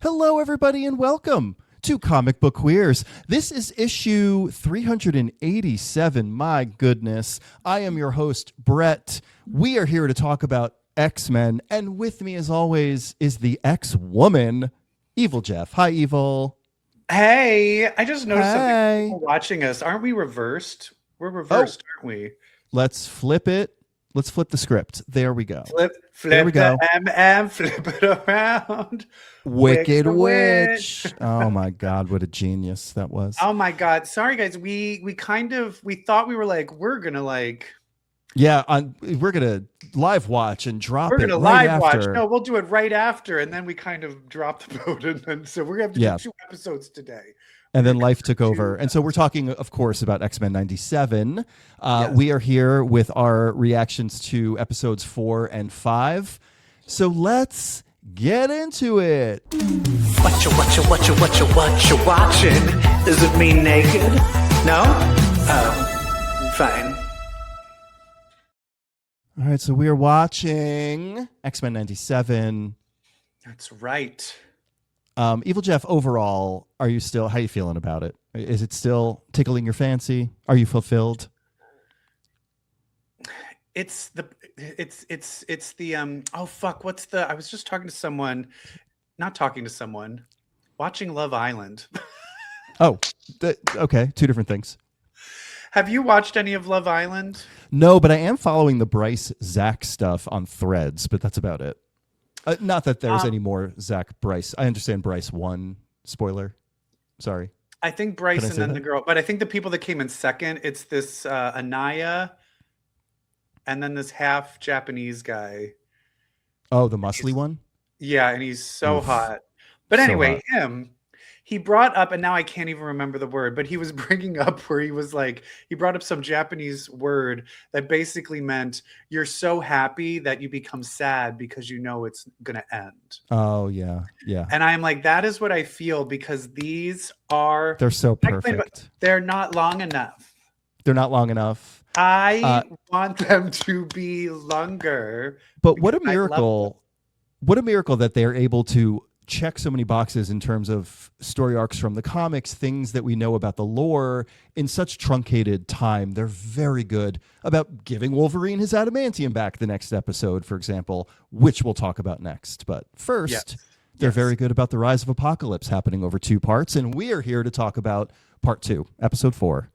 Hello, everybody, and welcome to Comic Book Queers. This is issue 387. My goodness. I am your host, Brett. We are here to talk about X-Men, and with me, as always, is the X-Woman, Evil Jeff. Hi, Evil. Hey, I just noticed something. Hey. People watching us, aren't we reversed? We're Oh, reversed, aren't we? let's flip it. Let's flip the script. There we go. Flip, There we flip the go. flip it around. Wicked Wicked Witch. Witch. Oh, my God. What a genius that was. Oh my God. Sorry guys. We thought we were like, Yeah, we're gonna live watch and drop we're it gonna right live watch. after. No, we'll do it right after. And then we kind of dropped the boat. And then so we're gonna have to Yeah, do 2 episodes today. and We're then gonna life took do over, and so we're talking, of course, about X-Men '97. yes. We are here with our reactions to episodes 4 and 5. So let's get into it. What you watching? Is it me naked? No? Oh, fine. All right, so we are watching X-Men '97. That's right. Evil Jeff, overall, how are you feeling about it? Is it still tickling your fancy? Are you fulfilled? It's the oh fuck, I was just talking to someone, not talking to someone, watching Love Island. Oh, okay, two different things. Have you watched any of Love Island? No, but I am following the Bryce Zach stuff on Threads, but that's about it. Not that there's any more Zach Bryce. I understand Bryce won. Spoiler. Sorry. I think Bryce Can I and say then that? the girl, but I think the people that came in second, it's this Anaya and then this half Japanese guy. Oh, the muscly one? Yeah, and he's so Oof. hot. But So anyway, hot. he brought up, and now I can't even remember the word, but he was bringing up where he was like, he brought up some Japanese word that basically meant you're so happy that you become sad because you know it's going to end. Oh, yeah. Yeah. And I'm like, that is what I feel because these are, They're so perfect. they're not long enough. They're not long enough. I want them to be longer. But what a because I love them. miracle. What a miracle that they're able to check so many boxes in terms of story arcs from the comics, things that we know about the lore in such truncated time. They're very good about giving Wolverine his adamantium back the next episode, for example, which we'll talk about next. But first, Yes. they're Yes. very good about the Rise of Apocalypse happening over 2 parts, and we are here to talk about part 2, episode 4.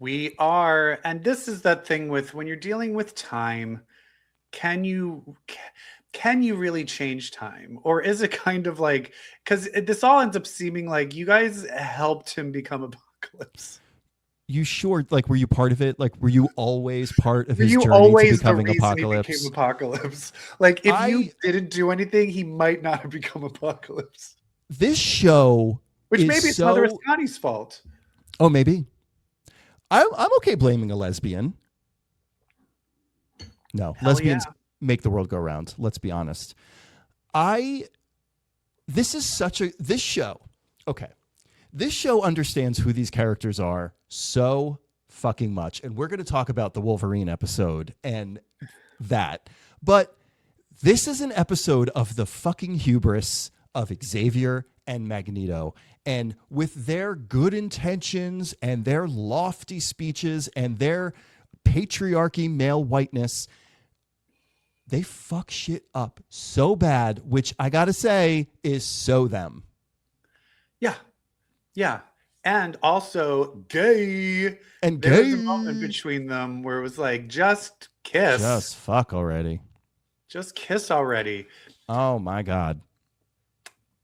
We are, and this is that thing with when you're dealing with time, can you really change time? Or is it kind of like, because this all ends up seeming like you guys helped him become Apocalypse. You sure? Like, were you part of it? Like, were you always part of Were his you journey to always the becoming reason Apocalypse? he became Apocalypse? Like, if you didn't do anything, he might not have become Apocalypse. This show Which is maybe it's so... Mother Ascani's fault. Oh, maybe. I'm okay blaming a lesbian. No, Hell lesbians yeah. make the world go round. Let's be honest. This show. Okay. This show understands who these characters are so fucking much. And we're going to talk about the Wolverine episode and that. But this is an episode of the fucking hubris of Xavier and Magneto. And with their good intentions and their lofty speeches and their patriarchy male whiteness, they fuck shit up so bad, which I gotta say is so them. Yeah. Yeah. And also gay. And There gay. was a moment between them where it was like, just kiss. Just fuck already. Just kiss already. Oh my God.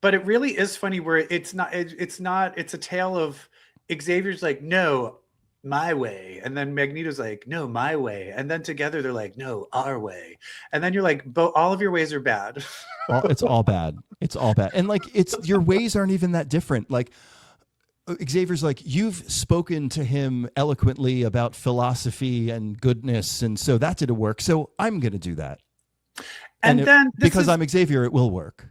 But it really is funny where it's a tale of Xavier's like, no, my way. And then Magneto's like, no, my way. And then together they're like, no, our way. And then you're like, all of your ways are bad. It's all bad. It's all bad. And like, your ways aren't even that different. Like, Xavier's like, you've spoken to him eloquently about philosophy and goodness. And so that didn't work. So I'm going to do that. And then because I'm Xavier, it will work.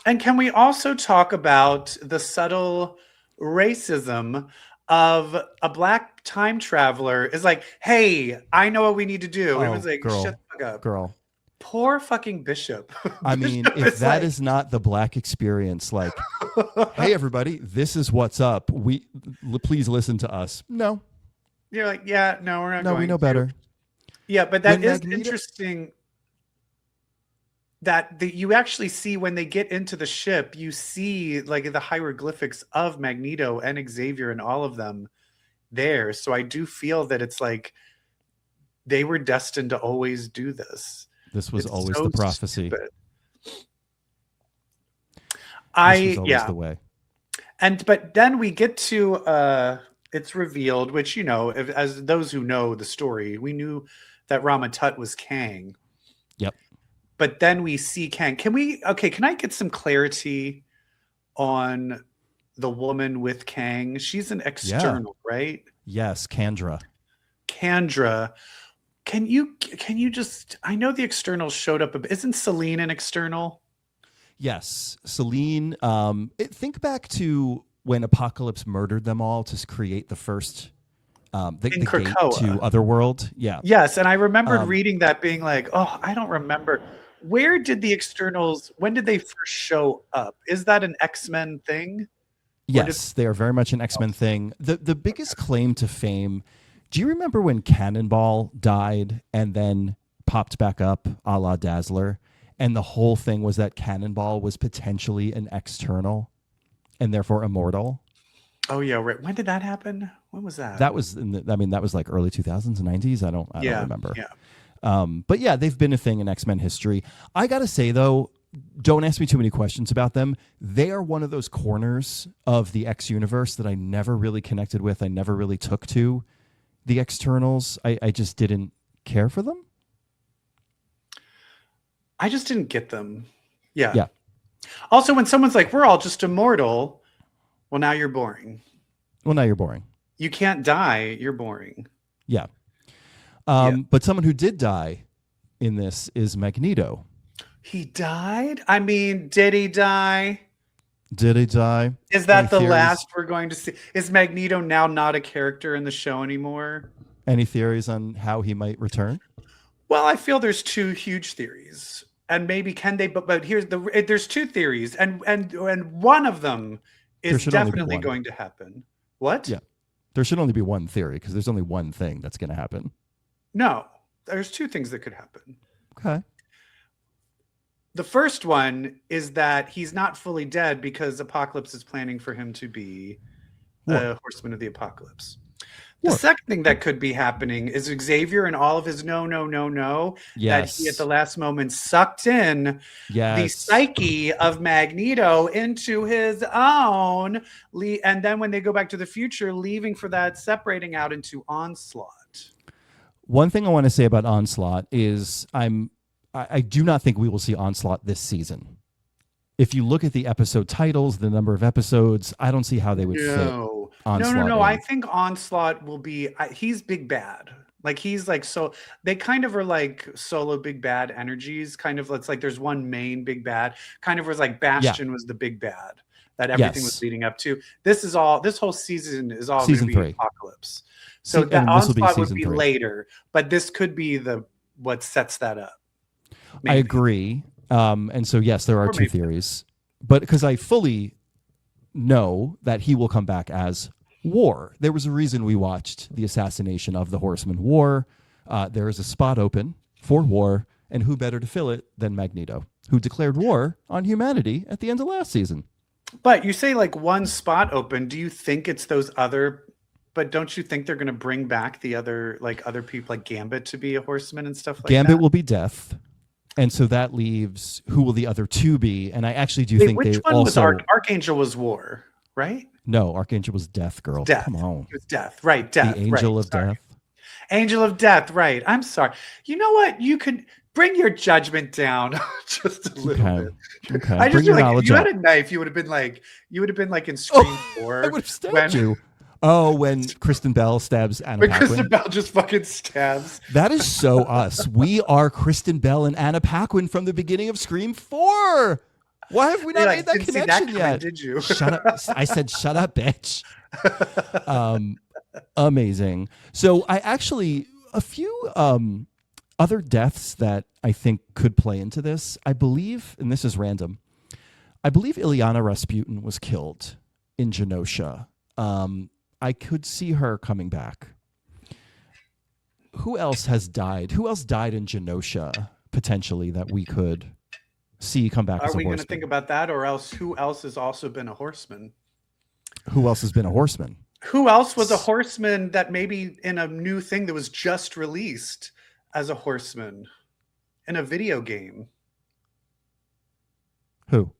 And can we also talk about the subtle racism of a black time traveler is like, hey, I know what we need to do. And it was like, girl, shut the fuck up. Girl. Poor fucking Bishop. I mean, Bishop if that like, is not the Black experience, like, hey, everybody, this is what's up. Please listen to us. No. you're like, yeah, no, we're not No, going we know to. better. Yeah, but that When is Magneto- interesting that you actually see when they get into the ship, you see like the hieroglyphics of Magneto and Xavier and all of them there. So I do feel that it's like they were destined to always do this. This was It's always so the prophecy. stupid. This was always Yeah. the way. But then we get to it's revealed, which, you know, as those who know the story, we knew that Rama Tut was Kang. Yep. But then we see Kang. Can I get some clarity on the woman with Kang? She's an external, right? Yes, Kandra. Kandra. Can you just, I know the externals showed up, isn't Selene an external? Yes, Selene. Think back to when Apocalypse murdered them all to create the first the gate Krakoa. to Otherworld. Yeah. Yes, and I remembered reading that being like, oh, I don't remember. Where did the externals, when did they first show up? Is that an X-Men thing? Yes, they are very much an X-Men thing. The biggest claim to fame, do you remember when Cannonball died and then popped back up a la Dazzler? And the whole thing was that Cannonball was potentially an external and therefore immortal. Oh yeah, right. When did that happen? When was that? That was that was like early 2000s, 90s. I don't remember. Yeah. But yeah, they've been a thing in X-Men history. I got to say though, don't ask me too many questions about them. They are one of those corners of the X universe that I never really connected with. I never really took to the externals. I just didn't care for them. I just didn't get them. Yeah. Yeah. Also, when someone's like, we're all just immortal, well, now you're boring. Well, now you're boring. You can't die. You're boring. Yeah. But someone who did die in this is Magneto. He died? I mean, did he die? Did he die? Is that Any the theories? last we're going to see? Is Magneto now not a character in the show anymore? Any theories on how he might return? Well, I feel there's two huge theories. And maybe can they, but there's two theories, and one of them is definitely going to happen. What? Yeah. There should only be one theory because there's only one thing that's going to happen. No, there's two things that could happen. Okay. The first one is that he's not fully dead because Apocalypse is planning for him to be a Horseman of the Apocalypse. The second thing that could be happening is Xavier and all of his no, that he at the last moment sucked in the psyche of Magneto into his own, and then when they go back to the future, leaving for that, separating out into Onslaught. One thing I want to say about Onslaught is I do not think we will see Onslaught this season. If you look at the episode titles, the number of episodes, I don't see how they would fit Onslaught. No. I think Onslaught will be, he's big bad. Like he's like, so they kind of are like solo big bad energies. Kind of, it's like there's one main big bad. Kind of was like Bastion was the big bad that everything was leading up to. This whole season is all going to be Apocalypse. So that Onslaught would be later, but this could be what sets that up. Maybe. I agree. And so, yes, there are two theories, but because I fully know that he will come back as War. There was a reason we watched the assassination of the Horseman War. There is a spot open for War, and who better to fill it than Magneto, who declared war on humanity at the end of last season. But you say like one spot open. Do you think it's those other? But don't you think they're going to bring back the other people like Gambit to be a Horseman and stuff like that? Gambit will be Death. And so that leaves who will the other two be? And I actually do think which they one also was Archangel was War, right? No, Archangel was Death, girl. Death. Come on. It was Death, right? Death. The Angel of Sorry. Death. Angel of Death, right? I'm sorry. You know what? You could bring your judgment down just a little bit. Okay. I just feel like if you had a knife, you would have been like in Scream 4. I would have stabbed you. Oh, when Kristen Bell stabs Anna When Paquin. Kristen Bell just fucking stabs. That is so us. We are Kristen Bell and Anna Paquin from the beginning of Scream 4. Why have we not made that connection yet? Did you? Shut up. I said, shut up, bitch. Amazing. So I actually, a few other deaths that I think could play into this, I believe, and this is random, I believe Ilyana Rasputin was killed in Genosha. I could see her coming back. Who else has died? Who else died in Genosha, potentially, that we could see come back as a Are we horseman? going to think about that, or else who else has also been a horseman? Who else has been a horseman? Who else was a horseman that maybe in a new thing that was just released as a horseman in a video game? Who?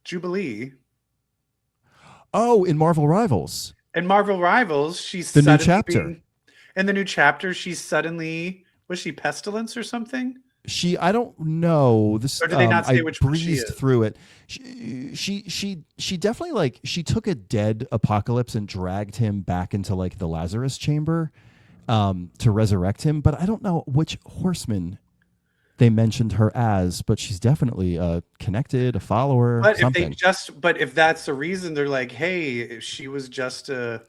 Jubilee. Oh, in Marvel Rivals. In Marvel Rivals, she's The new suddenly chapter. in the new chapter, she's suddenly, was she Pestilence or something? I don't know this. Or did they not say I which one she breezed is? through it. She definitely, like, she took a dead Apocalypse and dragged him back into like the Lazarus chamber to resurrect him. But I don't know which horseman they mentioned her as. But she's definitely connected, a follower. But something. if that's the reason, they're like, hey, she was just a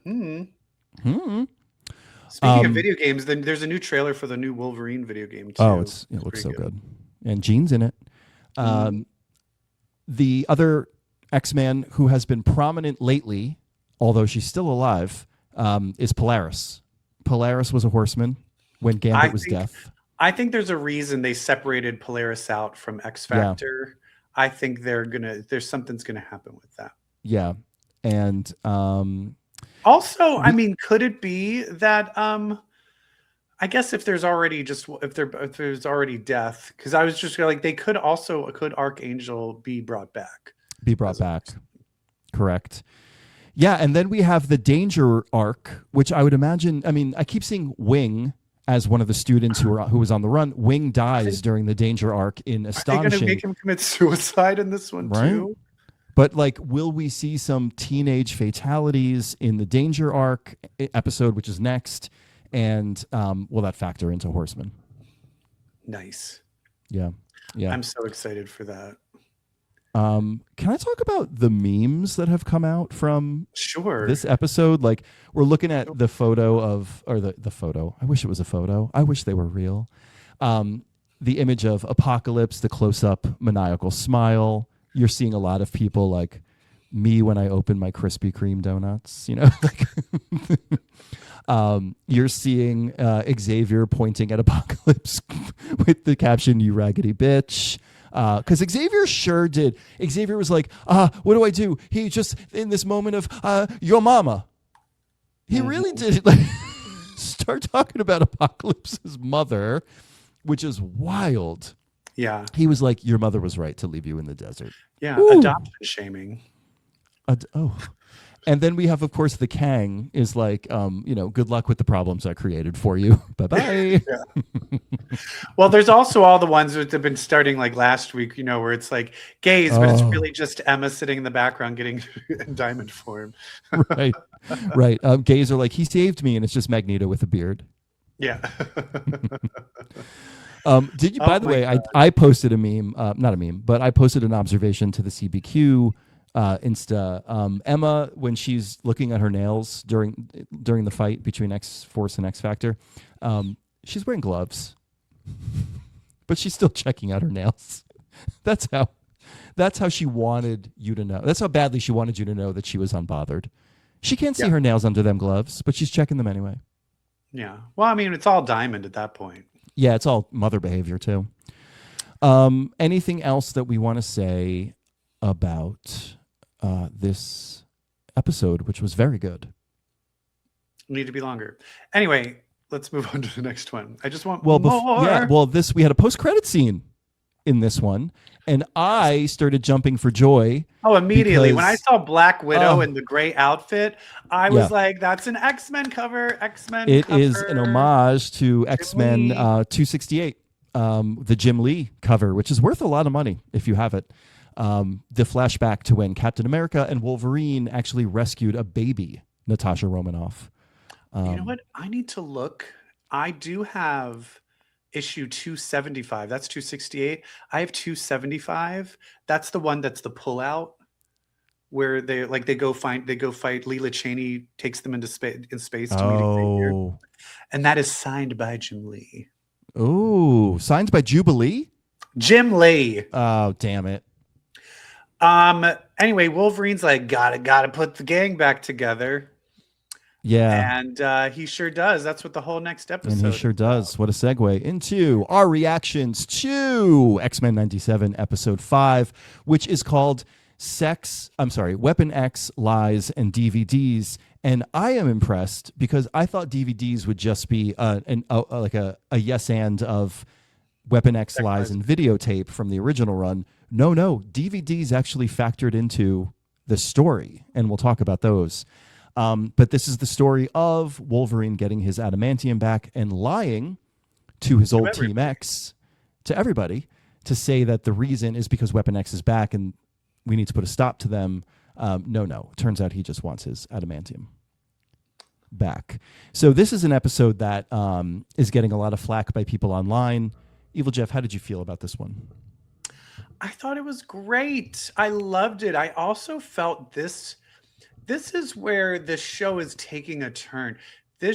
Speaking of video games, then there's a new trailer for the new Wolverine video game too. Oh, it looks so good. And Jean's in it. The other X-Man who has been prominent lately, although she's still alive, is Polaris. Polaris was a horseman when Gambit was death. I think there's a reason they separated Polaris out from X Factor. Yeah. I think there's something's gonna happen with that. Yeah. And also, I mean, could it be that I guess if there's already death, because I was just like, could Archangel be brought back? Correct. Yeah, and then we have the Danger arc, which I would imagine, I mean, I keep seeing Wing as one of the students who was on the run. Wing dies during the Danger arc in Astonishing. Are they going to make him commit suicide in this one too? But like, will we see some teenage fatalities in the Danger arc episode, which is next? And will that factor into Horseman? Nice. Yeah. I'm so excited for that. Can I talk about the memes that have come out from this episode? Like, we're looking at the photo the photo. I wish it was a photo. I wish they were real. The image of Apocalypse, the close-up maniacal smile. You're seeing a lot of people like me when I open my Krispy Kreme donuts, you're seeing Xavier pointing at Apocalypse with the caption, "You raggedy bitch." Because Xavier sure did. Xavier was like, what do I do? He just, in this moment of, your mama. He really did like start talking about Apocalypse's mother, which is wild. Yeah. He was like, your mother was right to leave you in the desert. Yeah. Ooh. Adoption shaming. And then we have, of course, the Kang is like, good luck with the problems I created for you. Bye-bye. Well, there's also all the ones that have been starting like last week, where it's like gays, but it's really just Emma sitting in the background getting in diamond form. Right. Gays are like, he saved me, and it's just Magneto with a beard. Yeah. Did you? By the way, I posted a meme, not a meme, but I posted an observation to the CBQ Insta. Emma, when she's looking at her nails during the fight between X-Force and X Factor, she's wearing gloves, but she's still checking out her nails. That's how she wanted you to know. That's how badly she wanted you to know that she was unbothered. She can't see her nails under them gloves, but she's checking them anyway. Yeah. Well, I mean, it's all diamond at that point. Yeah, it's all mother behavior too. Anything else that we want to say about this episode, which was very good? Need to be longer. Anyway, let's move on to the next one. I just want more. We had a post-credit scene in this one, and I started jumping for joy. Oh, immediately. When I saw Black Widow in the gray outfit, I was like, that's an X-Men cover. It is an homage to X-Men 268, the Jim Lee cover, which is worth a lot of money if you have it. The flashback to when Captain America and Wolverine actually rescued a baby, Natasha Romanoff. You know what? I need to look. I do have issue 275. That's 268. I have 275. That's the one that's the pullout where they go fight Leela Cheney takes them into space to meet Xavier. And that is signed by Jim Lee. Oh, signed by Jubilee? Jim Lee. Oh, damn it. Anyway, Wolverine's like, gotta put the gang back together. Yeah. And he sure does. That's what the whole next episode And he sure is does. about. What a segue into our reactions to X-Men 97 episode 5, which is called Weapon X, Lies, and DVDs. And I am impressed because I thought DVDs would just be like a yes and of Weapon X, Lies, and videotape from the original run. No, DVDs actually factored into the story, and we'll talk about those. But this is the story of Wolverine getting his adamantium back and lying to his old Team X, to everybody, to say that the reason is because Weapon X is back and we need to put a stop to them. No. Turns out he just wants his adamantium back. So this is an episode that is getting a lot of flack by people online. Evil Jeff, how did you feel about this one? I thought it was great. I loved it. I also felt this is where the show is taking a turn. I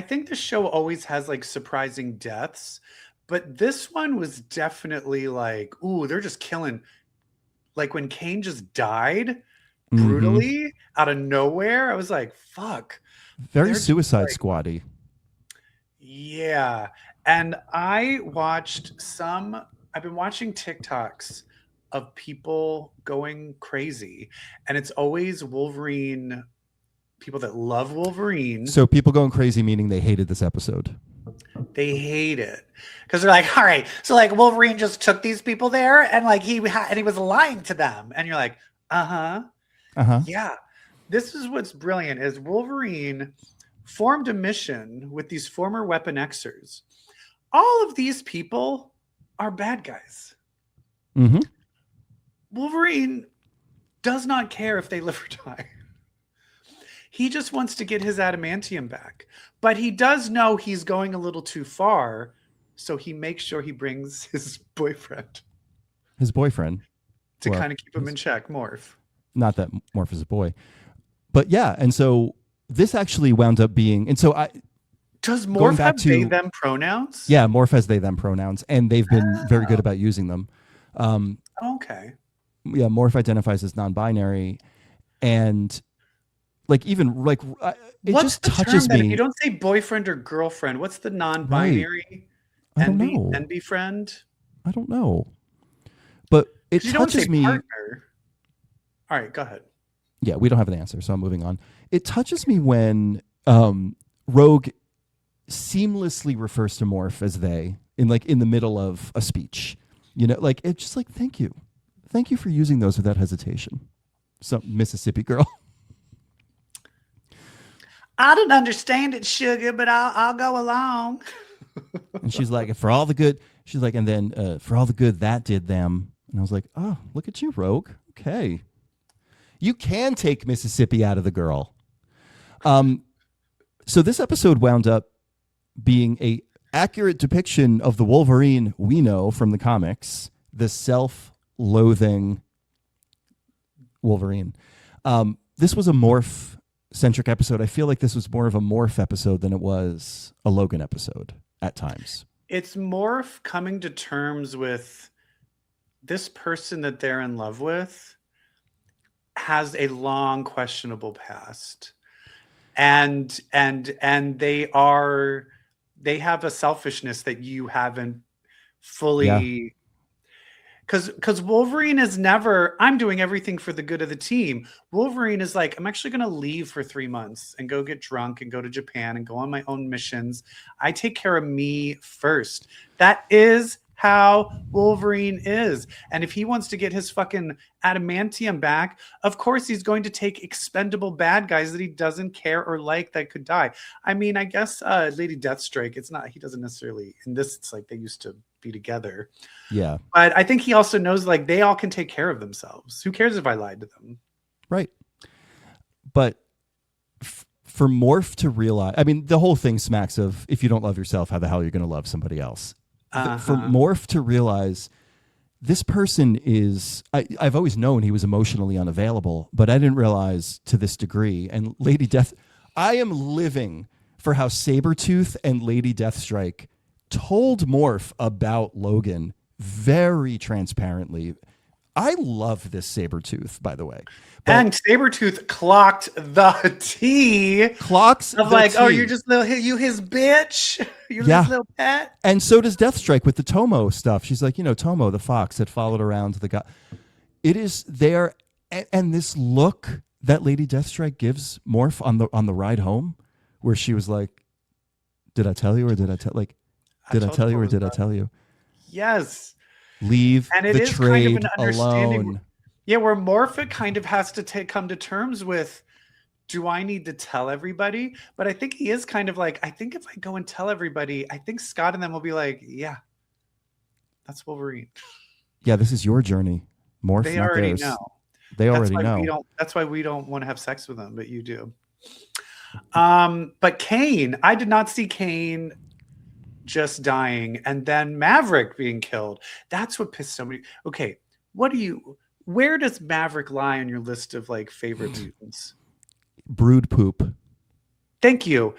think the show always has like surprising deaths, but this one was definitely like, ooh, they're just killing. Like when Kane just died brutally out of nowhere, I was like, fuck. Very Suicide Squad-y. Yeah. And I've been watching TikToks of people going crazy, and it's always Wolverine, people that love Wolverine. So people going crazy meaning they hated this episode. They hate it because they're like, all right, so like Wolverine just took these people there and like he was lying to them, and you're like, yeah. This is what's brilliant is Wolverine formed a mission with these former Weapon Xers. All of these people are bad guys. Wolverine does not care if they live or die. He just wants to get his adamantium back. But he does know he's going a little too far, so he makes sure he brings his boyfriend. His boyfriend? To kind of keep him in check, Morph. Not that Morph is a boy. But yeah, and so this actually wound up being... And so does Morph have they, them pronouns? Yeah, Morph has they, them pronouns, and they've been very good about using them. Okay. Yeah, Morph identifies as non-binary, and like even like it what's just touches term me. If you don't say boyfriend or girlfriend, what's the non-binary? Right. I don't know. NB friend? I don't know, but it touches me. Partner. All right, go ahead. Yeah, we don't have an answer, so I'm moving on. It touches me when Rogue seamlessly refers to Morph as they in the middle of a speech. You know, like it's just like thank you for using those without hesitation. Some Mississippi girl. I don't understand it, sugar, but I'll go along. And she's like, for all the good, she's like, and then for all the good that did them. And I was like, oh, look at you, Rogue. Okay. You can take Mississippi out of the girl. So this episode wound up being a accurate depiction of the Wolverine we know from the comics, the self-loathing Wolverine. This was a Morph-centric episode. I feel like this was more of a Morph episode than it was a Logan episode at times. It's Morph coming to terms with this person that they're in love with has a long questionable past. And they have a selfishness that you haven't fully, because Wolverine is never, I'm doing everything for the good of the team. Wolverine is like, I'm actually going to leave for 3 months and go get drunk and go to Japan and go on my own missions. I take care of me first. That is how Wolverine is. And if he wants to get his fucking adamantium back, of course he's going to take expendable bad guys that he doesn't care or like that could die. I mean, I guess Lady Deathstrike, it's not, he doesn't necessarily, in this, it's like they used to be together. Yeah. But I think he also knows like they all can take care of themselves. Who cares if I lied to them? Right. But for Morph to realize, I mean, the whole thing smacks of if you don't love yourself, how the hell are you going to love somebody else? For Morph to realize this person is, I've always known he was emotionally unavailable, but I didn't realize to this degree. And Lady Death, I am living for how Sabretooth and Lady Deathstrike told Morph about Logan very transparently. I love this Sabretooth, by the way. But and Sabretooth clocked the T. clocks Of the like, oh, T. you're just you his bitch. You're Yeah. his little pet. And so does Deathstrike with the Tomo stuff. She's like, Tomo, the fox that followed around the guy. It is there. And this look that Lady Deathstrike gives Morph on the ride home, where she was like, did I tell you or did I tell did I tell you or did I tell you? Yes. Leave And it the is kind of trade an understanding. alone. Yeah, where Morph kind of has to come to terms with, do I need to tell everybody? But I think he is kind of like, I think if I go and tell everybody, I think Scott and them will be like, yeah, that's Wolverine. Yeah, this is your journey. Morph, They not already theirs. know. They already know. That's why we don't want to have sex with them, but you do. But Kane, I did not see Kane just dying and then Maverick being killed. That's what pissed somebody. Okay, where does Maverick lie on your list of like favorite mutants? Brood poop. Thank you.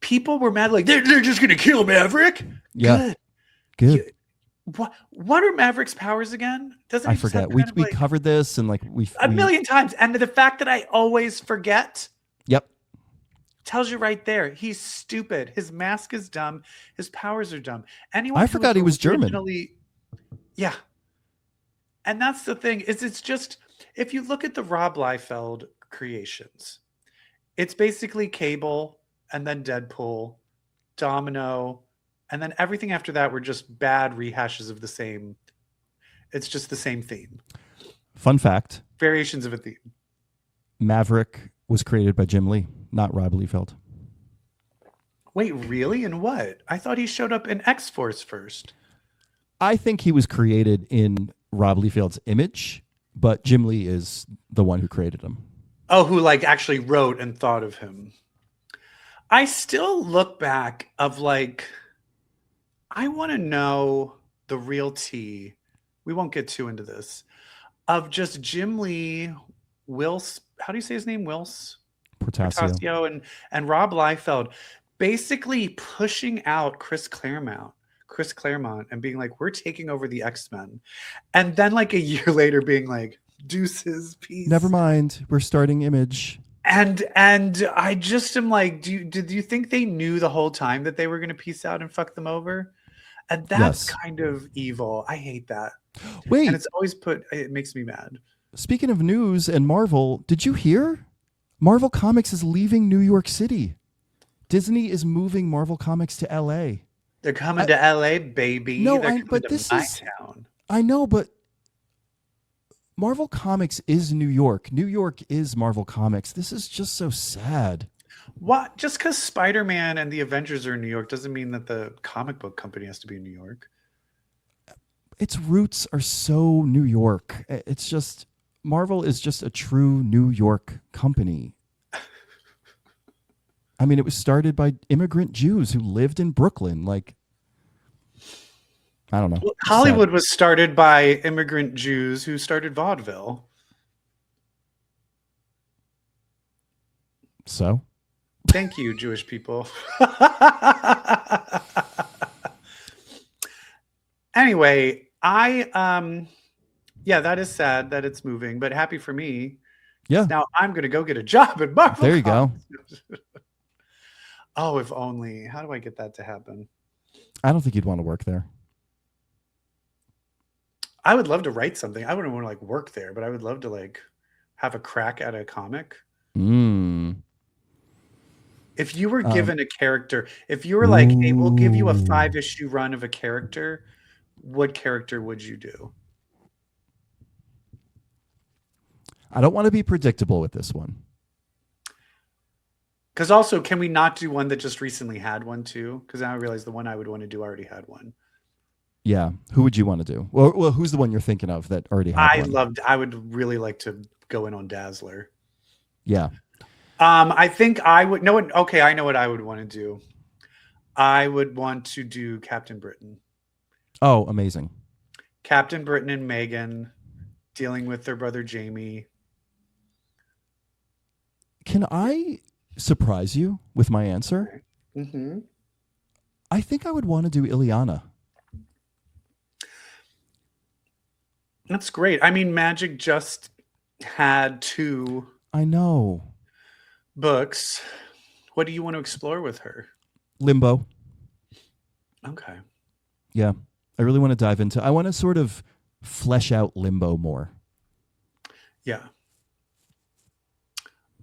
People were mad, like they're just gonna kill Maverick. Yeah, good. What are Maverick's powers again? Doesn't I forget. We covered this and like a million times, and the fact that I always forget. Yep. Tells you right there. He's stupid. His mask is dumb. His powers are dumb. I forgot he was German. Yeah. And that's the thing, is it's just, if you look at the Rob Liefeld creations, it's basically Cable and then Deadpool, Domino, and then everything after that were just bad rehashes of the same. It's just the same theme. Fun fact. Variations of a theme. Maverick was created by Jim Lee, not Rob Liefeld. Wait, really? And what? I thought he showed up in X-Force first. I think he was created in Rob Liefeld's image, but Jim Lee is the one who created him. Oh, who like actually wrote and thought of him. I still look back of like, I want to know the real tea. We won't get too into this. Of just Jim Lee, Wills, how do you say his name? Wills? Portasio and Rob Liefeld basically pushing out Chris Claremont and being like, we're taking over the X-Men. And then like a year later being like, deuces, peace. Never mind. We're starting Image. And I just am like, did you think they knew the whole time that they were going to peace out and fuck them over? And that's kind of evil. I hate that. Wait. And it's always it makes me mad. Speaking of news and Marvel, did you hear? Marvel Comics is leaving New York City. Disney is moving Marvel Comics to LA. They're coming to LA, baby. No, but this is town. I know, but Marvel Comics is New York. New York is Marvel Comics. This is just so sad. What? Just because Spider-Man and the Avengers are in New York doesn't mean that the comic book company has to be in New York. Its roots are so New York. It's just, Marvel is just a true New York company. I mean, it was started by immigrant Jews who lived in Brooklyn. Like, I don't know. Well, Hollywood was started by immigrant Jews who started vaudeville. So? Thank you, Jewish people. Anyway, yeah, that is sad that it's moving, but happy for me. Yeah. Now I'm going to go get a job at Marvel. There you go. Oh, if only. How do I get that to happen? I don't think you'd want to work there. I would love to write something. I wouldn't want to like work there, but I would love to like have a crack at a comic. If you were given a character, if you were like, hey, we'll give you a 5-issue run of a character, what character would you do? I don't want to be predictable with this one. Because also, can we not do one that just recently had one too? Because now I realize the one I would want to do already had one. Yeah. Who would you want to do? Well, who's the one you're thinking of that already had one? I would really like to go in on Dazzler. Yeah. I think I would know what. Okay, I know what I would want to do. I would want to do Captain Britain. Oh, amazing. Captain Britain and Megan dealing with their brother Jamie. Can I surprise you with my answer? Mm-hmm. I think I would want to do Ileana. That's great. I mean, Magic just had 2 I know. books. What do you want to explore with her? Limbo. Okay. Yeah. I really want to dive into. I want to sort of flesh out Limbo more. Yeah.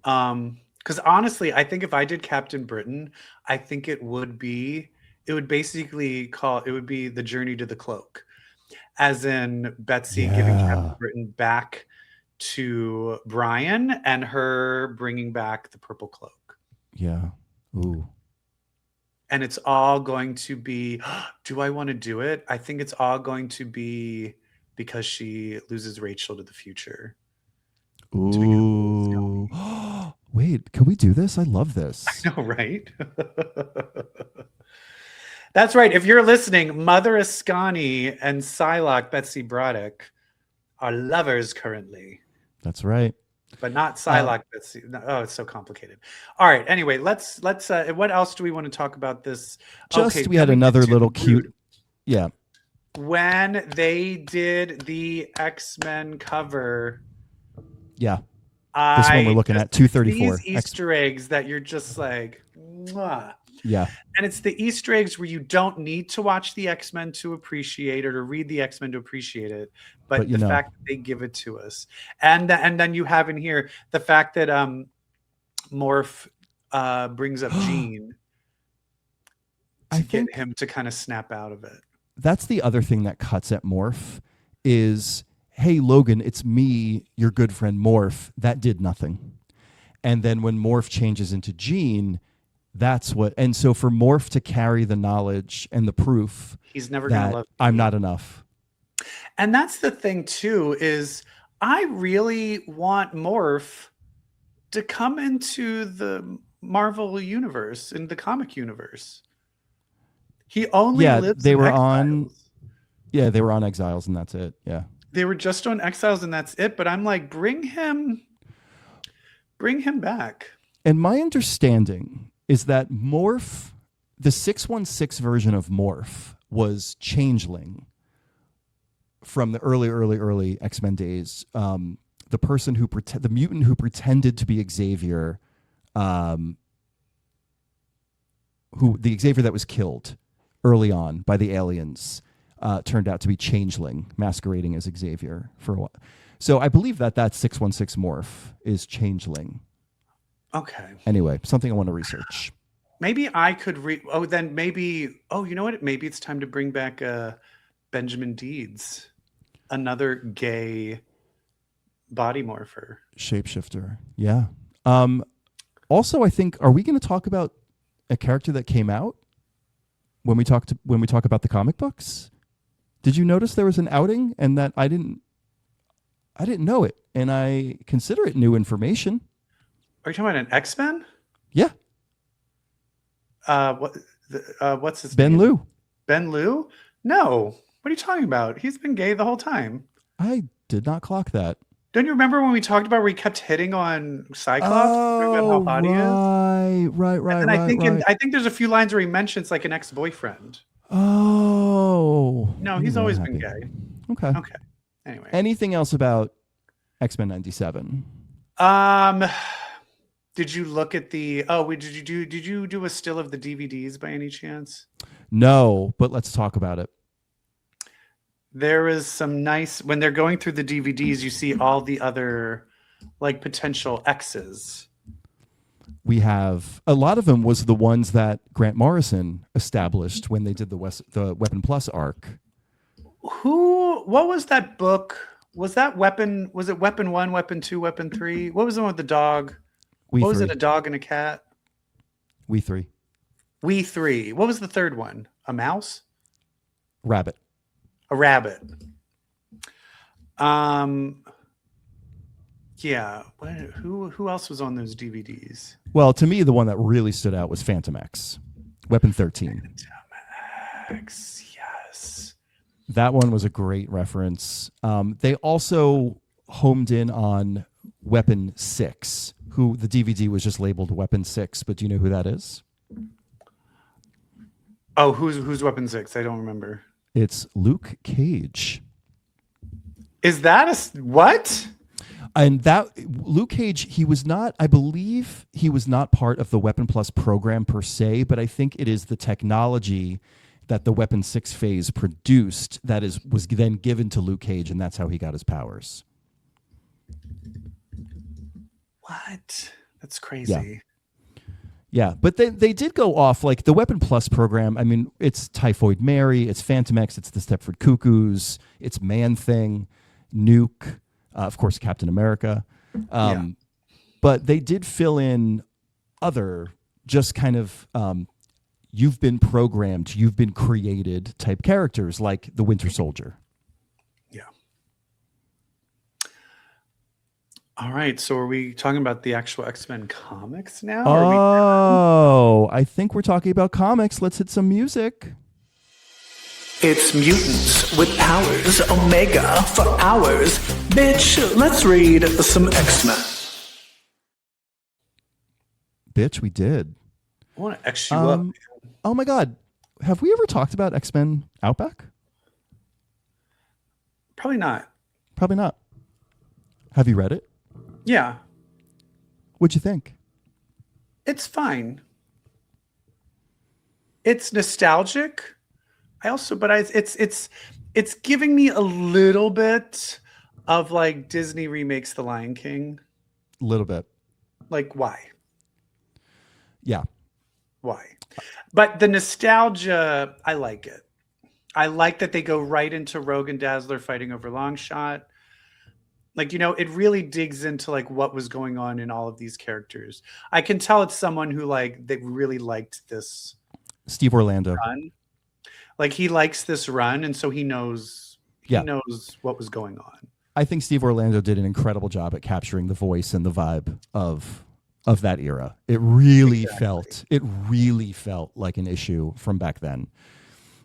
Because honestly, I think if I did Captain Britain, I think it would be the journey to the cloak, as in Betsy giving Captain Britain back to Brian and her bringing back the purple cloak. Yeah. Ooh. And it's all going to be, do I want to do it? I think it's all going to be because she loses Rachel to the future. Ooh. Wait, can we do this? I love this. I know, right? That's right. If you're listening, Mother Ascani and Psylocke Betsy Braddock are lovers currently. That's right. But not Psylocke Betsy. No, oh, it's so complicated. All right. Anyway, let's. What else do we want to talk about this? We had another little cute. Yeah. When they did the X-Men cover. Yeah. This one we're looking at 234. These Easter eggs that you're just like, mwah. Yeah. And it's the Easter eggs where you don't need to watch the X-Men to appreciate it or read the X-Men to appreciate it, but the fact that they give it to us. And then you have in here the fact that Morph brings up Jean to get him to kind of snap out of it. That's the other thing that cuts at Morph is, hey, Logan, it's me, your good friend Morph. That did nothing. And then when Morph changes into Jean, that's what. And so for Morph to carry the knowledge and the proof, he's never going to love you. I'm not enough. And that's the thing too, is I really want Morph to come into the Marvel universe, in the comic universe. He only lives they in were Exiles. They were on Exiles, and that's it. Yeah. They were just on Exiles and that's it. But I'm like, bring him back. And my understanding is that Morph, the 616 version of Morph, was Changeling from the early X-Men days. The person the mutant who pretended to be Xavier, the Xavier that was killed early on by the aliens, turned out to be Changeling, masquerading as Xavier for a while. So I believe that 616 Morph is Changeling. Okay. Anyway, something I want to research. Maybe I could read. Oh, then maybe. Oh, you know what? Maybe it's time to bring back Benjamin Deeds, another gay body morpher, shapeshifter. Yeah. Also, I think, are we going to talk about a character that came out when we talk about the comic books? Did you notice there was an outing and that I didn't know it, and I consider it new information? Are you talking about an X-Men? Yeah. What's his Ben name? Liu. Ben Liu? No. What are you talking about? He's been gay the whole time. I did not clock that. Don't you remember when we talked about where he kept hitting on Cyclops? Oh, right. And I think there's a few lines where he mentions like an ex-boyfriend. Oh. No, he's always been gay. Okay. Anyway. Anything else about X-Men 97? Did you look at the? Did you do a still of the DVDs by any chance? No, but let's talk about it. There is some nice, when they're going through the DVDs, you see all the other like potential X's. We have a lot of them was the ones that Grant Morrison established when they did the Weapon Plus arc. What was that book? Was that Weapon? Was it Weapon 1, Weapon 2, Weapon 3? What was the one with the dog? What was it? A dog and a cat? We three. What was the third one? A mouse? Rabbit. A rabbit. Yeah. Who else was on those DVDs? Well, to me, the one that really stood out was Phantom X, Weapon 13. Phantom X, yes. That one was a great reference. They also homed in on Weapon 6, who the DVD was just labeled Weapon 6, but do you know who that is? Oh, who's Weapon 6? I don't remember. It's Luke Cage. Is that what? And that Luke Cage, he was not, I believe he was not part of the Weapon Plus program per se, but I think it is the technology that the Weapon 6 phase produced that was then given to Luke Cage, and that's how he got his powers. What? That's crazy. Yeah, but they did go off, like the Weapon Plus program. I mean, it's Typhoid Mary, it's Phantom X, it's the Stepford Cuckoos, it's Man-Thing, Nuke, of course, Captain America. But they did fill in other just kind of you've been programmed, you've been created type characters like the Winter Soldier. Yeah. All right. So are we talking about the actual X-Men comics now? Oh, I think we're talking about comics. Let's hit some music. It's mutants with powers, Omega for hours. Bitch, let's read some X-Men. Bitch, we did. I want to X you up. Oh my God. Have we ever talked about X-Men Outback? Probably not. Probably not. Have you read it? Yeah. What'd you think? It's fine. It's nostalgic. It's giving me a little bit of like Disney remakes The Lion King. A little bit. Like, why? Yeah. Why? But the nostalgia, I like it. I like that they go right into Rogue and Dazzler fighting over Longshot. Like, it really digs into like what was going on in all of these characters. I can tell it's someone who they really liked this. Steve Orlando. Run. Like he likes this run, and so he knows what was going on. I think Steve Orlando did an incredible job at capturing the voice and the vibe of that era. It really felt like an issue from back then.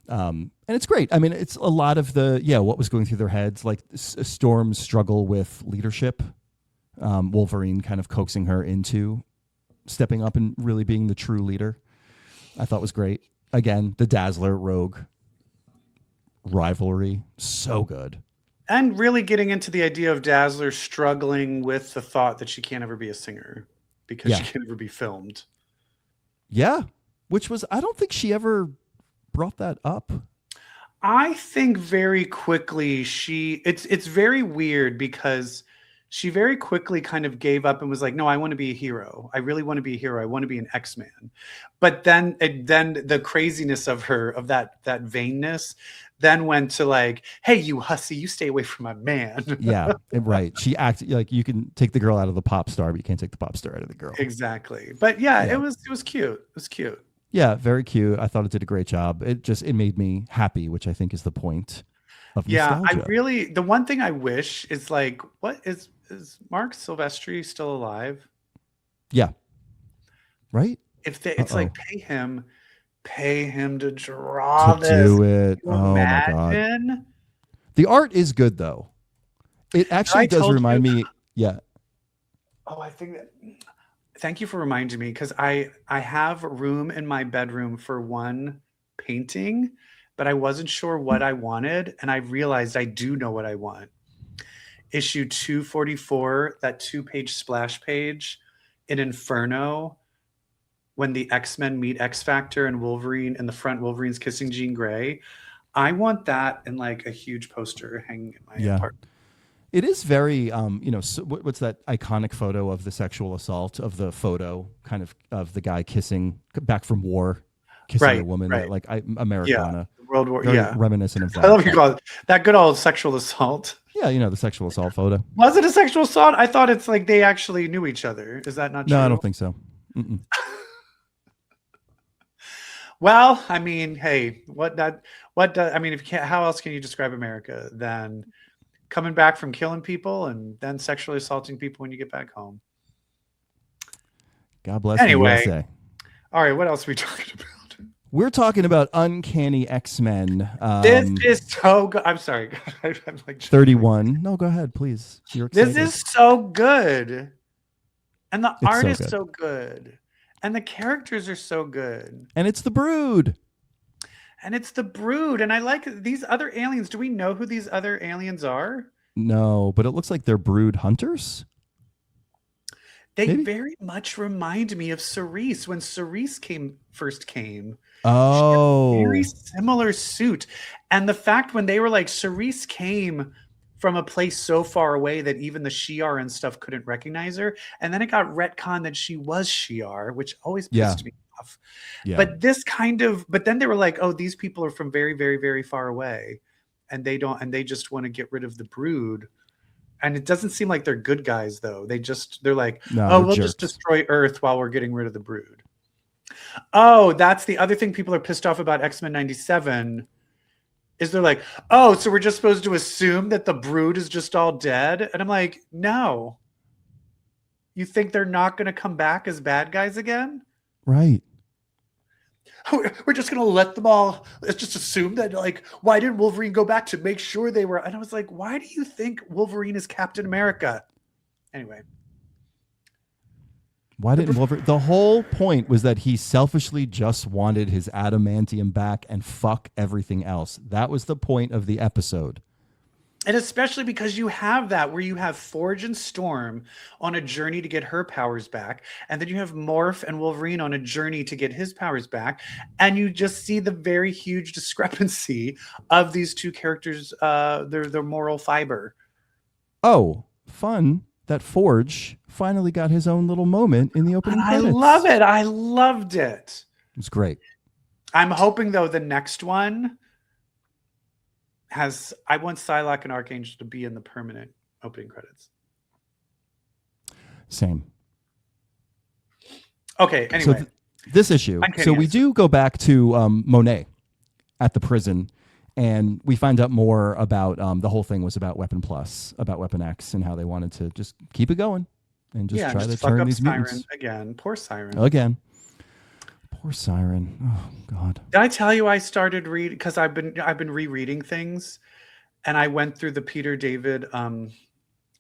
And it's great. I mean, it's a lot of what was going through their heads, like Storm's struggle with leadership, Wolverine kind of coaxing her into stepping up and really being the true leader. I thought was great. Again, the Dazzler Rogue rivalry, so good. And really getting into the idea of Dazzler struggling with the thought that she can't ever be a singer because she can't ever be filmed. Yeah, which was, I don't think she ever brought that up. I think very quickly it's very weird because she very quickly kind of gave up and was like, no, I want to be a hero. I really want to be a hero. I want to be an X-Man. But then the craziness of that vainness then went to like, hey, you hussy, you stay away from my man. Yeah, right. She acted like you can take the girl out of the pop star, but you can't take the pop star out of the girl. Exactly. But yeah. It was cute. It was cute. Yeah, very cute. I thought it did a great job. It made me happy, which I think is the point of nostalgia. The one thing I wish is like, what is Mark Silvestri still alive? Yeah. Right? It's like pay him to draw to this. Do it. Oh my God. The art is good though. It actually does remind me. Yeah. Oh, I think that. Thank you for reminding me because I have room in my bedroom for one painting, but I wasn't sure what I wanted, and I realized I do know what I want. Issue 244, that 2-page splash page in Inferno, when the X-Men meet X-Factor and Wolverine, and the front Wolverine's kissing Jean Grey. I want that in like a huge poster hanging in my apartment. It is very, what's that iconic photo of the sexual assault of the photo kind of the guy kissing back from war, kissing a woman, like Americana. Yeah, World War, very reminiscent of that. I love you call it that good old sexual assault. Yeah, the sexual assault photo. Was it a sexual assault? I thought it's like they actually knew each other. Is that not true? No, I don't think so. Mm-mm. Well, I mean, hey, how else can you describe America than coming back from killing people and then sexually assaulting people when you get back home? God bless the USA. All right, what else are we talking about? We're talking about Uncanny X-Men. This is so good. I'm sorry. I'm like 31. No, go ahead, please. This is so good. And the art is so good. And the characters are so good. And it's the Brood. And it's the Brood. And I like these other aliens. Do we know who these other aliens are? No, but it looks like they're brood hunters. They Maybe? very much remind me of Cerise when Cerise first came. Oh, Very similar suit. And the fact when they were like, Cerise came from a place so far away that even the Shi'ar and stuff couldn't recognize her. And then it got retconned that she was Shi'ar, which always pissed me off. yeah. But then they were like, oh, these people are from very, very, very far away. And they just want to get rid of the Brood. And it doesn't seem like they're good guys, though. They're like, we'll just destroy Earth while we're getting rid of the Brood. Oh, that's the other thing people are pissed off about X-Men 97 is they're like, oh, so we're just supposed to assume that the Brood is just all dead? And I'm like, no. You think they're not going to come back as bad guys again? Right. We're just going to let them all, let's just assume that, like, why didn't Wolverine go back to make sure they were? And I was like, why do you think Wolverine is Captain America? Anyway. Why didn't Wolverine? The whole point was that he selfishly just wanted his adamantium back and fuck everything else. That was the point of the episode. And especially because you have that where you have Forge and Storm on a journey to get her powers back. And then you have Morph and Wolverine on a journey to get his powers back. And you just see the very huge discrepancy of these two characters, their moral fiber. Oh, fun that Forge finally got his own little moment in the opening credits. I love it. I loved it. It's great. I'm hoping, though, the next one I want Psylocke and Archangel to be in the permanent opening credits. Same. Okay, anyway. So this issue. So we do go back to Monet at the prison, and we find out more about the whole thing was about Weapon Plus, about Weapon X, and how they wanted to just keep it going and just try to turn these mutants. Again. Poor Siren. Again. Poor Siren. Oh God. Did I tell you I started reading because I've been rereading things, and I went through the Peter David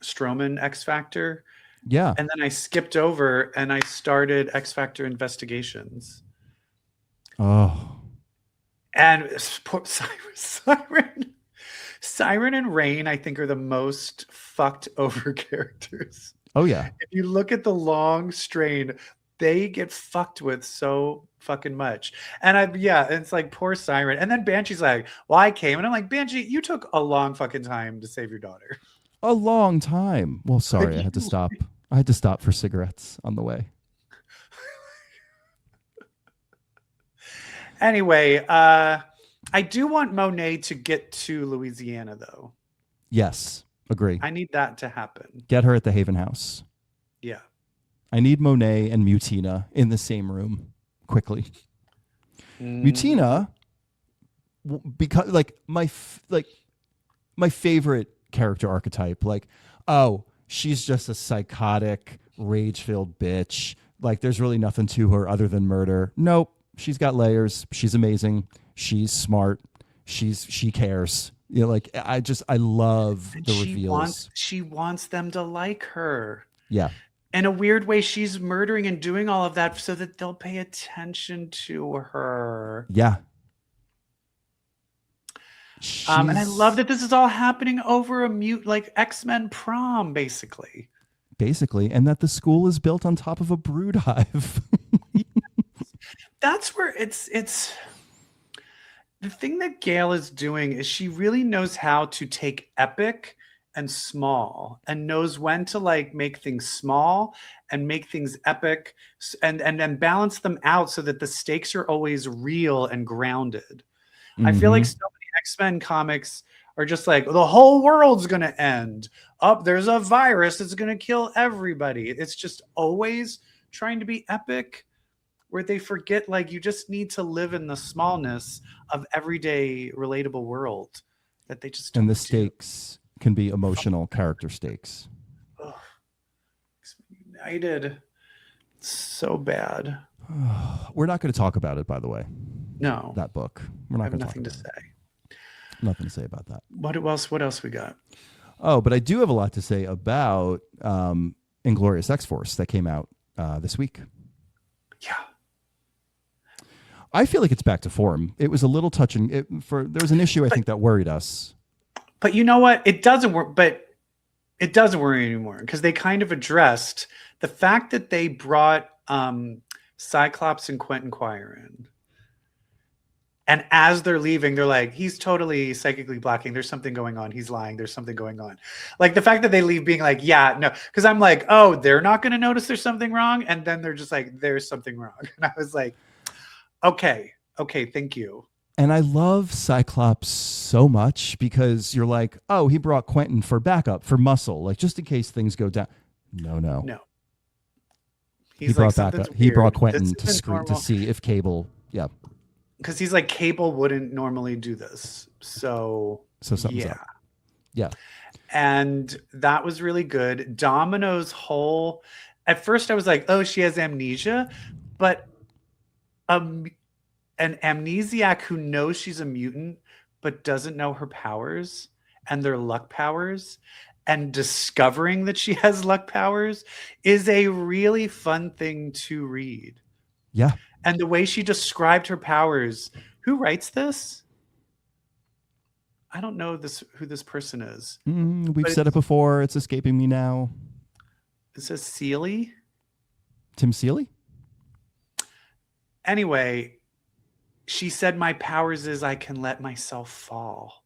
Stroman X Factor. Yeah. And then I skipped over and I started X Factor Investigations. Oh. And poor Siren and Rain, I think, are the most fucked over characters. Oh yeah. If you look at the long strain, they get fucked with so fucking much. And it's like poor Siren. And then Banshee's like, well, I came. And I'm like, Banshee, you took a long fucking time to save your daughter. A long time. Well, sorry, I had to stop. I had to stop for cigarettes on the way. Anyway, I do want Monet to get to Louisiana, though. Yes, agree. I need that to happen. Get her at the Haven House. Yeah. I need Monet and Mutina in the same room quickly. Mutina, because my favorite character archetype, like, oh, she's just a psychotic, rage-filled bitch. Like, there's really nothing to her other than murder. Nope, she's got layers. She's amazing. She's smart. She cares. You know, like I love the reveals. She wants them to like her. Yeah. In a weird way, she's murdering and doing all of that so that they'll pay attention to her. Yeah. And I love that this is all happening over a X-Men prom, basically. Basically, and that the school is built on top of a brood hive. That's where it's the thing that Gail is doing is she really knows how to take epic and small and knows when to like make things small and make things epic and then balance them out so that the stakes are always real and grounded. Mm-hmm. I feel like so many X-Men comics are just like the whole world's going to end. There's a virus that's going to kill everybody. It's just always trying to be epic where they forget like you just need to live in the smallness of everyday relatable world that they just don't and the stakes can be emotional character stakes. Ugh. United. So bad. We're not going to talk about it, by the way. No. That book. We're not going to nothing to say. Nothing to say about that. What else we got? Oh, but I do have a lot to say about Inglorious X-Force that came out this week. Yeah. I feel like it's back to form. It was a little touching. There was an issue I think that worried us. But you know what? It doesn't work. But it doesn't worry anymore because they kind of addressed the fact that they brought Cyclops and Quentin Quire in. And as they're leaving, they're like, he's totally psychically blocking. There's something going on. He's lying. There's something going on. Like the fact that they leave being like, yeah, no. Because I'm like, oh, they're not going to notice there's something wrong. And then they're just like, there's something wrong. And I was like, okay, thank you. And I love Cyclops so much because you're like, oh, he brought Quentin for backup, for muscle, like just in case things go down. No. He brought backup. He brought Quentin to see if Cable, yeah. Because he's like, Cable wouldn't normally do this. So something's up. Yeah. And that was really good. Domino's whole, at first I was like, oh, she has amnesia, but an amnesiac who knows she's a mutant, but doesn't know her powers and their luck powers, and discovering that she has luck powers is a really fun thing to read. Yeah. And the way she described her powers, who writes this? I don't know who this person is. We've said it before. It's escaping me now. It says Seeley. Tim Seeley? Anyway, she said my powers is I can let myself fall.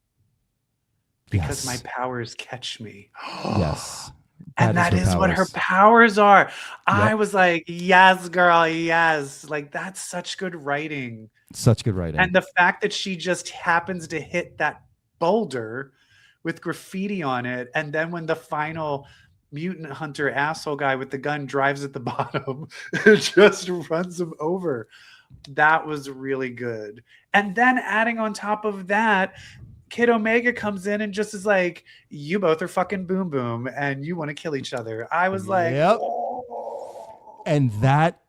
Because my powers catch me. Yes. And that is what her powers are. Yep. I was like, yes, girl, yes. Like, that's such good writing. Such good writing. And the fact that she just happens to hit that boulder with graffiti on it. And then when the final mutant hunter asshole guy with the gun drives at the bottom, it just runs him over. That was really good. And then adding on top of that, Kid Omega comes in and just is like, you both are fucking boom boom and you want to kill each other. I was like, yep. Oh. And that,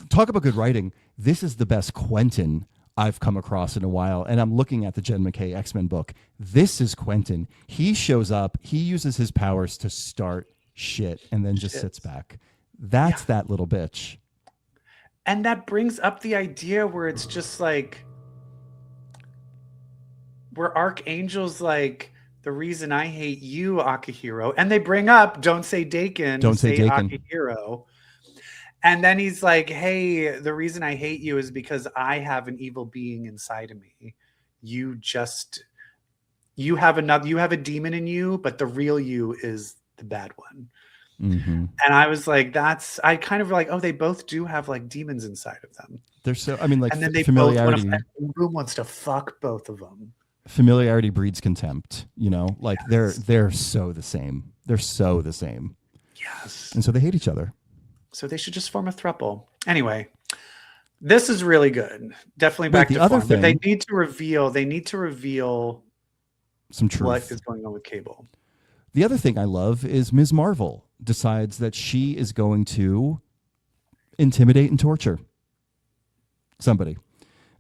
talk about good writing. This is the best Quentin I've come across in a while. And I'm looking at the Jen McKay X-Men book. This is Quentin. He shows up, he uses his powers to start shit and then just sits back. That's that little bitch. And that brings up the idea where it's just like, where Archangel's like, the reason I hate you, Akihiro, and they bring up, don't say Dakin, say Akihiro. And then he's like, hey, the reason I hate you is because I have an evil being inside of me. You have a demon in you, but the real you is the bad one. Mm-hmm. And I was like, I kind of like, oh, they both do have like demons inside of them. They're so, I mean, like, and then they familiarity. both Boom wants to fuck both of them. Familiarity breeds contempt, you know, like they're so the same. They're so the same. Yes. And so they hate each other. So they should just form a throuple. Anyway, this is really good. Definitely back to form. But they need to reveal some truth. What is going on with Cable. The other thing I love is Ms. Marvel decides that she is going to intimidate and torture somebody.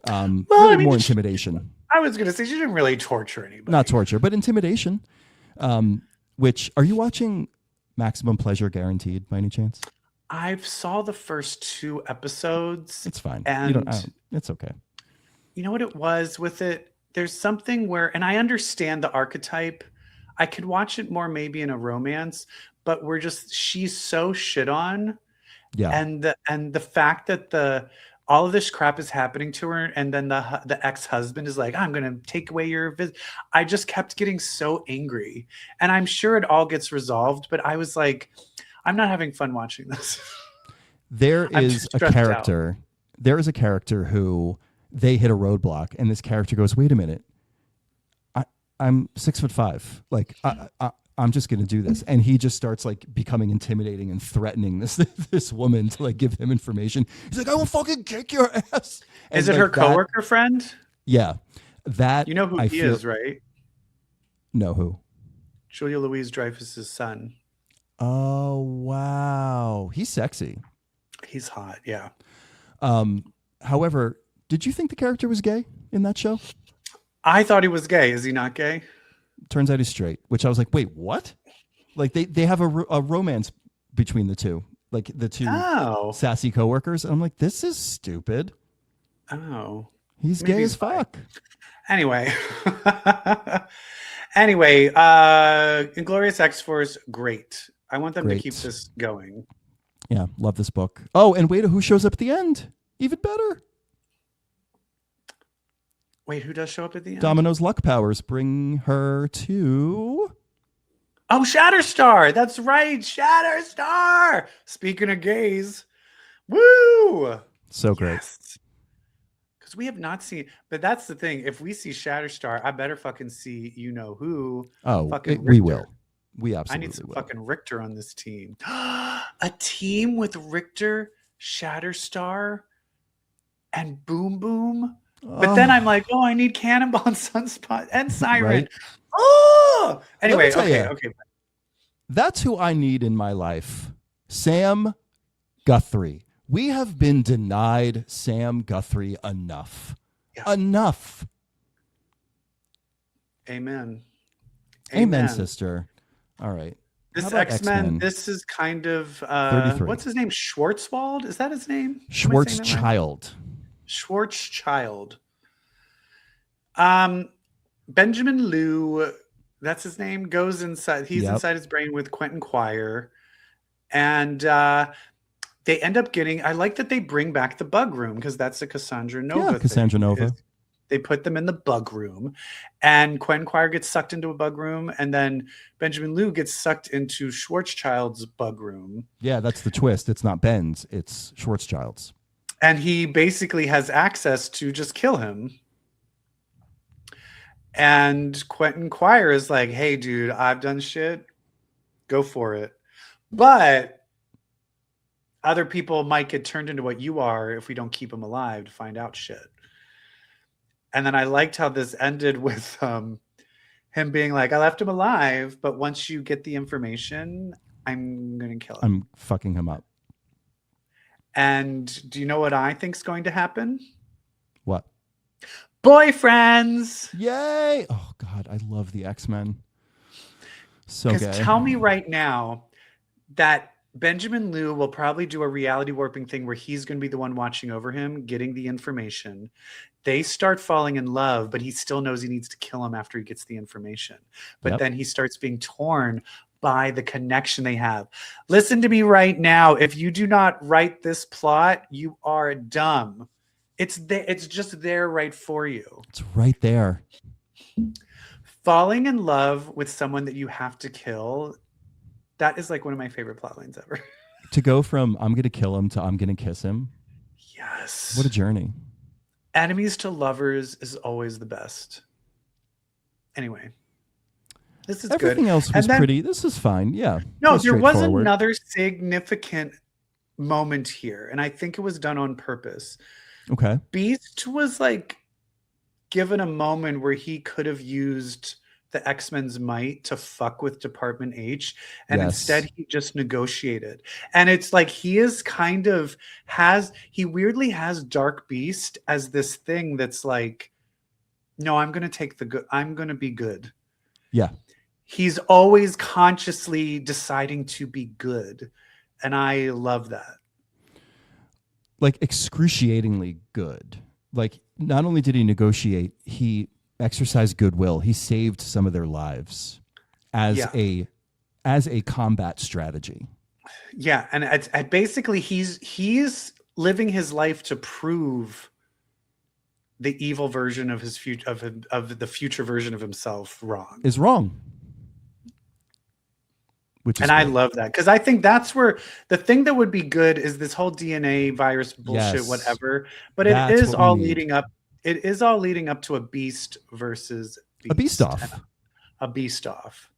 More intimidation. I was going to say she didn't really torture anybody. Not torture, but intimidation. Which, are you watching Maximum Pleasure Guaranteed by any chance? I saw the first 2 episodes. It's fine. And it's okay. You know what it was with it? There's something where, and I understand the archetype. I could watch it more maybe in a romance, but she's so shit on. Yeah. And the fact that all of this crap is happening to her, and then the ex-husband is like, I'm going to take away your visit. I just kept getting so angry. And I'm sure it all gets resolved, but I was like, I'm not having fun watching this. There is a character who they hit a roadblock, and this character goes, wait a minute. I'm 6'5". Like, I'm just going to do this. And he just starts like becoming intimidating and threatening this woman to like give him information. He's like, I will fucking kick your ass. And is it her coworker friend? Yeah. That, you know who he is, right? No, who? Julia Louis-Dreyfus's son. Oh, wow. He's sexy. He's hot. Yeah. However, did you think the character was gay in that show? I thought he was gay. Is he not gay? Turns out he's straight, which I was like, wait, what? Like they have a romance between the two, like the two sassy coworkers. And I'm like, this is stupid. Oh. He's Maybe gay he's as fuck. Anyway. Inglorious X-Force, great. I want them to keep Great. this going. Yeah, love this book. Oh, and wait, who shows up at the end? Even better. Wait, who does show up at the end? Domino's luck powers bring her to... Oh, Shatterstar. That's right. Shatterstar. Speaking of gays. Woo. So great. Because we have not seen, but that's the thing. If we see Shatterstar, I better fucking see you-know-who. Oh, We will. We absolutely I need some will. fucking Richter on this team. A team with Richter, Shatterstar, and Boom Boom. But then I'm like, oh, I need Cannonball and Sunspot and Siren. Right? Oh, anyway, okay. That's who I need in my life. Sam Guthrie. We have been denied Sam Guthrie enough. Yeah. Enough. Amen. Amen, sister. All right. This X-Men, this is kind of, what's his name? Schwartzwald? Is that his name? Schwarzschild. Schwarzschild. Benjamin Liu, that's his name, goes inside. He's inside his brain with Quentin Quire. And they end up getting, I like that they bring back the bug room because that's a Cassandra Nova thing. Cassandra Nova. They put them in the bug room, and Quentin Quire gets sucked into a bug room, and then Benjamin Liu gets sucked into Schwarzschild's bug room. Yeah, that's the twist. It's not Ben's, it's Schwarzschild's. And he basically has access to just kill him. And Quentin Quire is like, hey, dude, I've done shit. Go for it. But other people might get turned into what you are if we don't keep them alive to find out shit. And then I liked how this ended with him being like, I left him alive, but once you get the information, I'm going to kill him. I'm fucking him up. And do you know what I think's going to happen? What? Boyfriends! Yay! Oh, God, I love the X-Men. So gay. Because tell me right now that Benjamin Liu will probably do a reality warping thing where he's going to be the one watching over him, getting the information. They start falling in love, but he still knows he needs to kill him after he gets the information. But then he starts being torn by the connection they have. Listen to me right now. If you do not write this plot, you are dumb. It's just there right for you. It's right there. Falling in love with someone that you have to kill, that is like one of my favorite plot lines ever. To go from I'm going to kill him to I'm going to kiss him. Yes. What a journey. Enemies to lovers is always the best. Anyway, this is Everything good. else was pretty. This is fine. Yeah. No, there was another significant moment here, and I think it was done on purpose. Okay. Beast was like given a moment where he could have used the X-Men's might to fuck with Department H, and instead he just negotiated. And it's like he weirdly has Dark Beast as this thing that's like, no, I'm going to take the good. I'm going to be good. Yeah. He's always consciously deciding to be good. And I love that. Like excruciatingly good. Like not only did he negotiate, he exercised goodwill. He saved some of their lives as a combat strategy. Yeah, and basically he's living his life to prove the evil version of his of the future version of himself wrong. Is wrong. And I love that because I think that's where the thing that would be good is this whole DNA virus bullshit, whatever. But it is all leading up. It is all leading up to a beast versus beast. A beast off. A beast off.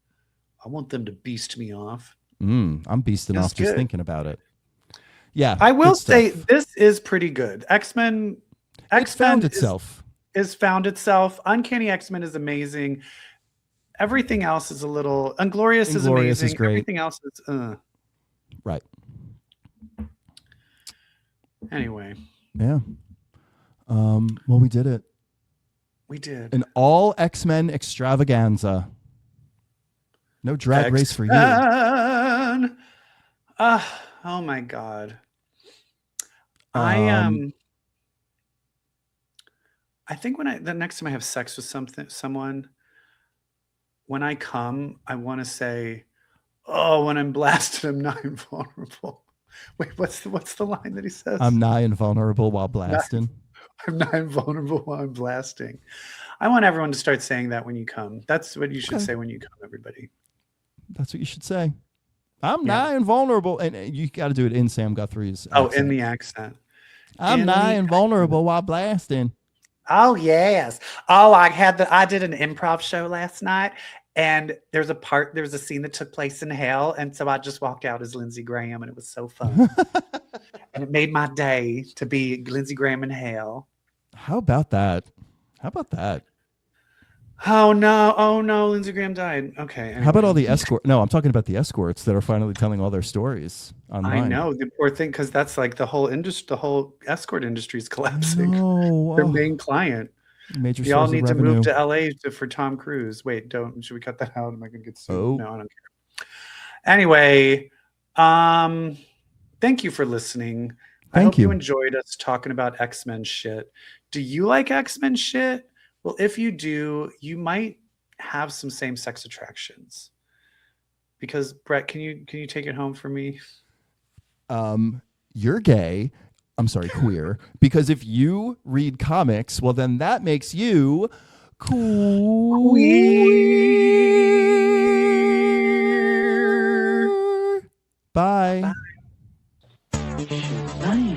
I want them to beast me off. I'm beasting off just thinking about it. Yeah. I will say this is pretty good. X-Men found itself. Is found itself. Uncanny X-Men is amazing. Everything else is a little Inglorious is amazing. Is great. Everything else is right. Anyway. Yeah. Well, we did it. We did. An all X-Men extravaganza. No drag race for you. Oh my God. I think the next time I have sex with someone, when I come, I want to say, "Oh, when I'm blasted, I'm not invulnerable." Wait, what's the line that he says? I'm nigh invulnerable while blasting. I'm not invulnerable while I'm blasting. I want everyone to start saying that when you come. That's what you should say when you come, everybody. That's what you should say. I'm nigh invulnerable. And you got to do it in Sam Guthrie's accent. Oh, in the accent. I'm nigh invulnerable while blasting. Oh, yes. Oh, I did an improv show last night, and there was a scene that took place in hell, and so I just walked out as Lindsey Graham, and it was so fun. And it made my day to be Lindsey Graham in hell. How about that? Oh no, Lindsey Graham died. Okay. Anyway. How about all the escorts? No, I'm talking about the escorts that are finally telling all their stories online. I know, the poor thing, because that's like the whole escort industry is collapsing. No. Their main client. Major We all source of need to revenue. move to LA for Tom Cruise. Wait, should we cut that out? Am I gonna get sued? Oh. No, I don't care. Anyway, thank you for listening. I hope you enjoyed us talking about X-Men shit. Do you like X-Men shit? Well, if you do, you might have some same-sex attractions. Because Brett, can you take it home for me? You're gay. I'm sorry, queer. Because if you read comics, well, then that makes you queer. Bye. Bye.